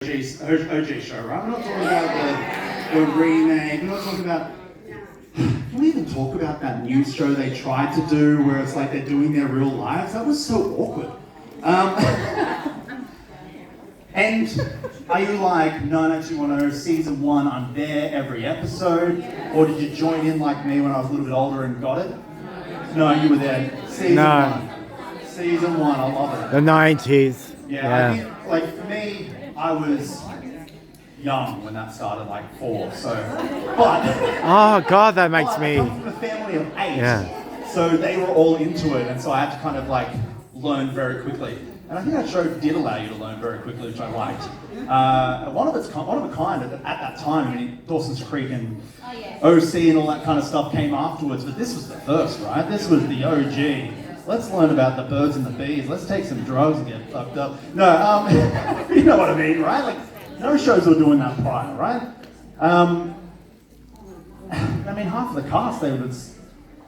OG show, right? We're not talking about the remake. We're not talking about... Can we even talk about that news show they tried to do where it's like they're doing their real lives? That was so awkward. And are you like 90210 season 1, I'm there every episode? Or did you join in like me when I was a little bit older and got it? No, you were there. Season 1. Season 1, I love it. The 90s. Yeah. I think, like for me, I was young when that started, like 4, so, but... Oh God, that makes me... I come from a family of 8, so they were all into it, and so I had to kind of like learn very quickly. And I think that show did allow you to learn very quickly, which I liked. One of a kind at that time. I mean, Dawson's Creek and OC and all that kind of stuff came afterwards, but this was the first, right? This was the OG. Let's learn about the birds and the bees. Let's take some drugs and get fucked up. No, you know what I mean, right? Like, no shows were doing that prior, right? I mean, half of the cast, they were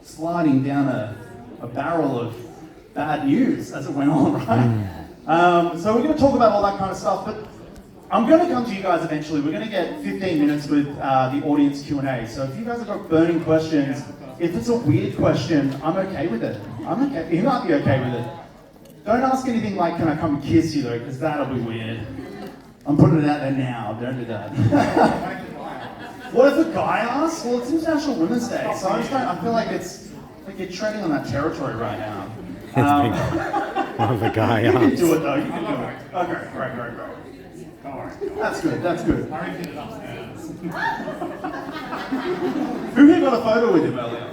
sliding down a barrel of bad news as it went on, right? So we're going to talk about all that kind of stuff, but I'm going to come to you guys eventually. We're going to get 15 minutes with the audience Q&A. So if you guys have got burning questions, if it's a weird question, I'm okay with it. I'm okay. You might be okay with it. Don't ask anything like, can I come and kiss you though, because that'll be weird. I'm putting it out there now, don't do that. What if a guy asks? Well, it's International Women's Day, so I feel like you're treading on that territory right now. What if a guy asks? You can do it though, you can do it. Okay, great. That's good. Who here got a photo with him earlier?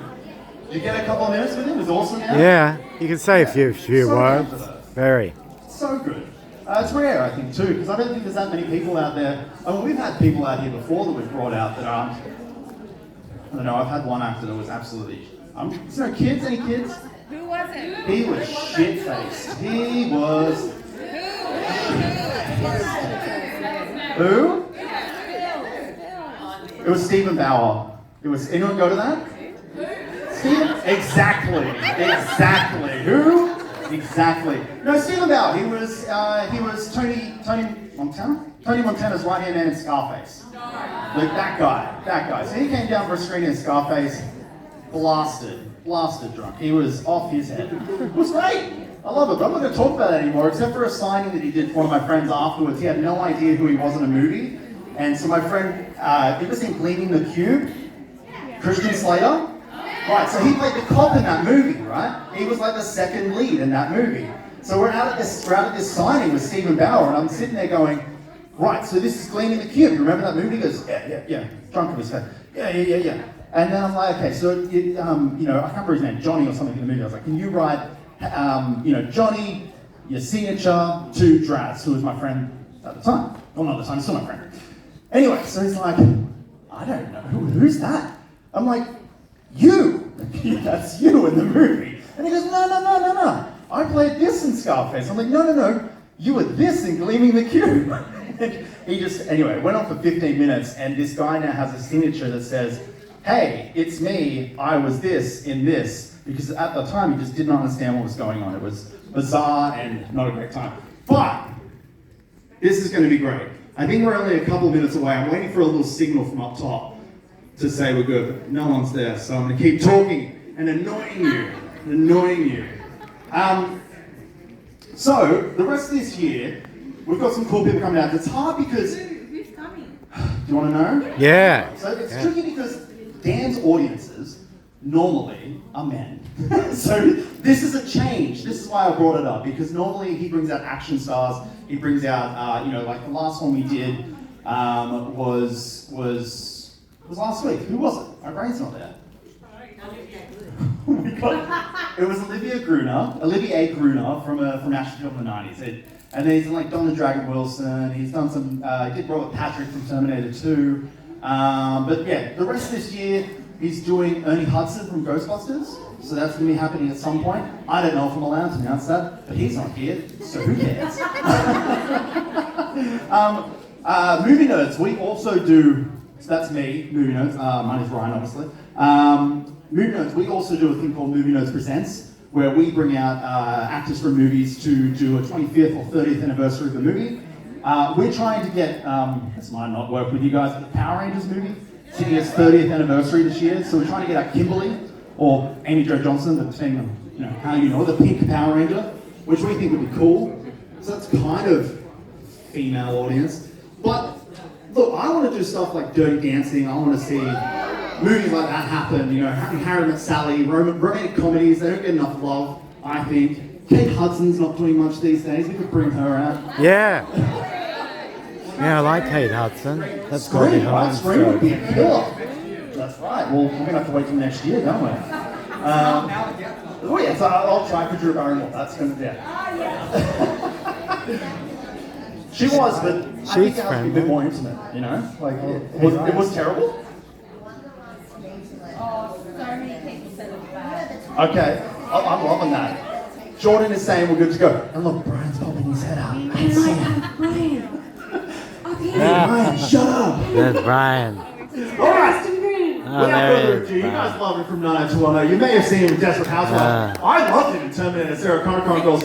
Did you get a couple of minutes with him? It was awesome, Yeah, you can say a few words. Very. So good. It's rare, I think, too, because I don't think there's that many people out there. I mean, we've had people out here before that we've brought out that aren't... I don't know, I've had one actor that was absolutely... Is there kids? Any kids? Who was it? He was shit-faced. He was... Who? It was Stephen Bauer. It was... Anyone go to that? Stephen? Exactly. Who? Exactly. No, Stephen Bauer. He was Tony Montana? Tony Montana's right-hand man in Scarface. Like that guy. So he came down for a screening in Scarface, blasted drunk. He was off his head. It was great. I love it, but I'm not going to talk about that anymore, except for a signing that he did for one of my friends afterwards. He had no idea who he was in a movie. And so my friend, it was in Gleaming the Cube, Christian Slater. Right, so he played the cop in that movie, right? He was like the second lead in that movie. So we're out at this signing with Stephen Bauer, and I'm sitting there going, right, so this is Gleaming the Cube. You remember that movie? He goes, yeah. Drunk of his face. Yeah. And then I'm like, okay, so, I can't remember his name, Johnny or something in the movie. I was like, can you write, Johnny, your signature to Draz, who was my friend at the time. Well, not at the time, he's still my friend. Anyway, so he's like, I don't know, who's that? I'm like, you! That's you in the movie. And he goes, no. I played this in Scarface. I'm like, no. You were this in Gleaming the Cube. And he anyway, went on for 15 minutes, and this guy now has a signature that says, hey, it's me, I was this in this. Because at the time, he just didn't understand what was going on. It was bizarre and not a great time. But this is going to be great. I think we're only a couple minutes away. I'm waiting for a little signal from up top to say we're good, but no one's there, so I'm going to keep talking and annoying you. So, the rest of this year, we've got some cool people coming out. It's hard because... Who's coming? Do you want to know? Yeah. So it's tricky because Dan's audiences normally are men. So this is a change. This is why I brought it up, because normally he brings out action stars. He brings out, like the last one we did was last week. Who was it? My brain's not there. It was Olivia Gruner from Ashton from the 90s. And then he's done like Don the Dragon Wilson. He's done some. He did Robert Patrick from Terminator 2. But yeah, the rest of this year he's doing Ernie Hudson from Ghostbusters. So that's going to be happening at some point. I don't know if I'm allowed to announce that, but he's not here, so who cares? Movie Nerds, we also do. So that's me, Movie Nerds. Mine is Ryan, obviously. Movie Nerds, we also do a thing called Movie Nerds Presents, where we bring out actors from movies to do a 25th or 30th anniversary of the movie. We're trying to get, this might not work with you guys, but the Power Rangers movie, it's hitting its 30th anniversary this year, so we're trying to get our Kimberly, or Amy Jo Johnson, depending on how you know, the pink Power Ranger, which we think would be cool. So that's kind of female audience. But look, I want to do stuff like Dirty Dancing. I want to see movies like that happen. Harry Met Sally, romantic comedies. They don't get enough love, I think. Kate Hudson's not doing much these days. We could bring her out. Yeah. Yeah, I like Kate Hudson. That's got Scream, right? behind. Scream would be a killer. That's right. Well, we're gonna have to wait till next year, don't we? Oh yeah, so I'll try for Drew Barrymore. That's gonna be it. She was, but I think that was a bit more intimate. Like it was terrible. Oh, so many people said it was bad. Okay, I'm loving that. Jordan is saying we're good to go. And look, Brian's popping his head up. Brian, up here. Yeah. Brian, shut up. There's Brian. All right. Oh, Without there further he is. ado, you guys love him from 90210. You may have seen him in Desperate Housewives. I loved him in Terminator Sarah Connor Chronicles.